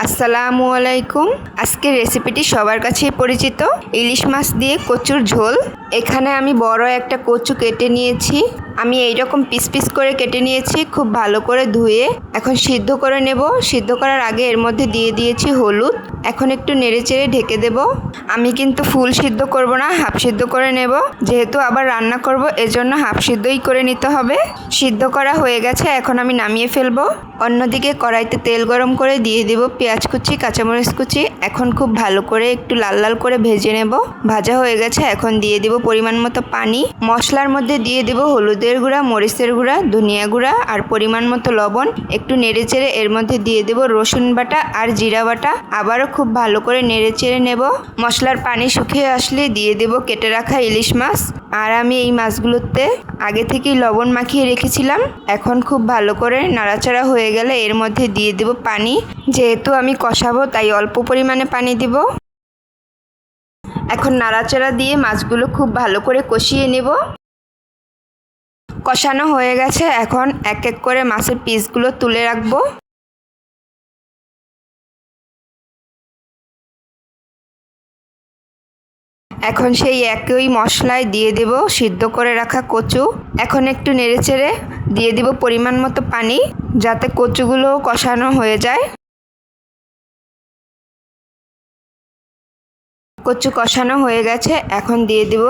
আসসালামু আলাইকুম। আজকের রেসিপিটি সবার কাছেই পরিচিত, ইলিশ মাছ দিয়ে কচুর ঝোল। এখানে আমি বড় একটা কচু কেটে নিয়েছি। আমি এইরকম পিস পিস করে কেটে নিয়েছি, খুব ভালো করে ধুয়ে এখন সিদ্ধ করে নেব। সিদ্ধ করার আগে এর মধ্যে দিয়ে দিয়েছি হলুদ। এখন একটু নেড়েচেড়ে ঢেকে দেব। আমি কিন্তু ফুল সিদ্ধ করব না, হাফ সিদ্ধ করে নেব, যেহেতু আবার রান্না করব এজন্য হাফ সিদ্ধই করে নিতে হবে। সিদ্ধ করা হয়ে গেছে, এখন আমি নামিয়ে ফেলবো। অন্যদিকে কড়াইতে তেল গরম করে দিয়ে দেব পেঁয়াজ কুচি, কাঁচামরিচ কুচি। এখন খুব ভালো করে একটু লাল লাল করে ভেজে নেব। ভাজা হয়ে গেছে, এখন দিয়ে দেব পরিমাণ মতো পানি। মশলার মধ্যে দিয়ে দেব হলুদের গুঁড়া, মরিচের গুঁড়া, ধনিয়া গুঁড়া আর পরিমাণ মতো লবণ। একটু নেড়েচেড়ে এর মধ্যে দিয়ে দেব রসুন বাটা আর জিরা বাটা। আবারও খুব ভালো করে নেড়েচেড়ে নেব। মশলার পানি শুকিয়ে আসলে দিয়ে দেব কেটে রাখা ইলিশ মাছ। আর আমি এই মাছগুলোতে আগে থেকেই লবণ মাখিয়ে রেখেছিলাম। এখন খুব ভালো করে নাড়াচাড়া হয়ে গেলে এর মধ্যে দিয়ে দেব পানি। যেহেতু আমি কষাবো তাই অল্প পরিমাণে পানি দিব। এখন নাড়াচাড়া দিয়ে মাছগুলো খুব ভালো করে কষিয়ে নেব। কষানো হয়ে গেছে, এখন এক এক করে মাছের পিসগুলো তুলে রাখবো। এখন সেই একই মশলায় দিয়ে দেব সিদ্ধ করে রাখা কচু। এখন একটু নেড়েচেড়ে দিয়ে দিব পরিমাণ মতো পানি, যাতে কচুগুলো কষানো হয়ে যায়। কচু কষানো হয়ে গেছে, এখন দিয়ে দিব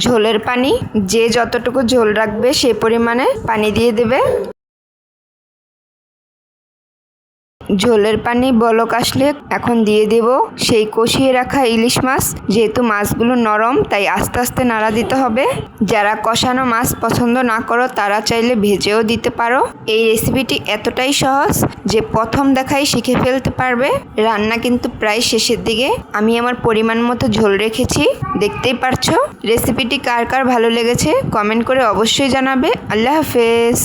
ঝোলের পানি। যে যতটুকু ঝোল রাখবে সেই পরিমাণে পানি দিয়ে দেবে। ঝোলের পানি বলক আসলে এখন দিয়ে দেব সেই কষিয়ে রাখা ইলিশ মাছ। যেহেতু মাছগুলো নরম তাই আস্তে আস্তে নাড়া দিতে হবে। যারা কষানো মাছ পছন্দ না করো তারা চাইলে ভেজেও দিতে পারো। এই রেসিপিটি এতটাই সহজ যে প্রথম দেখাই শিখে ফেলতে পারবে। রান্না কিন্তু প্রায় শেষের দিকে। আমি আমার পরিমাণ মতো ঝোল রেখেছি, দেখতেই পারছো। রেসিপিটি কার কার ভালো লেগেছে কমেন্ট করে অবশ্যই জানাবে। আল্লাহ হাফেজ।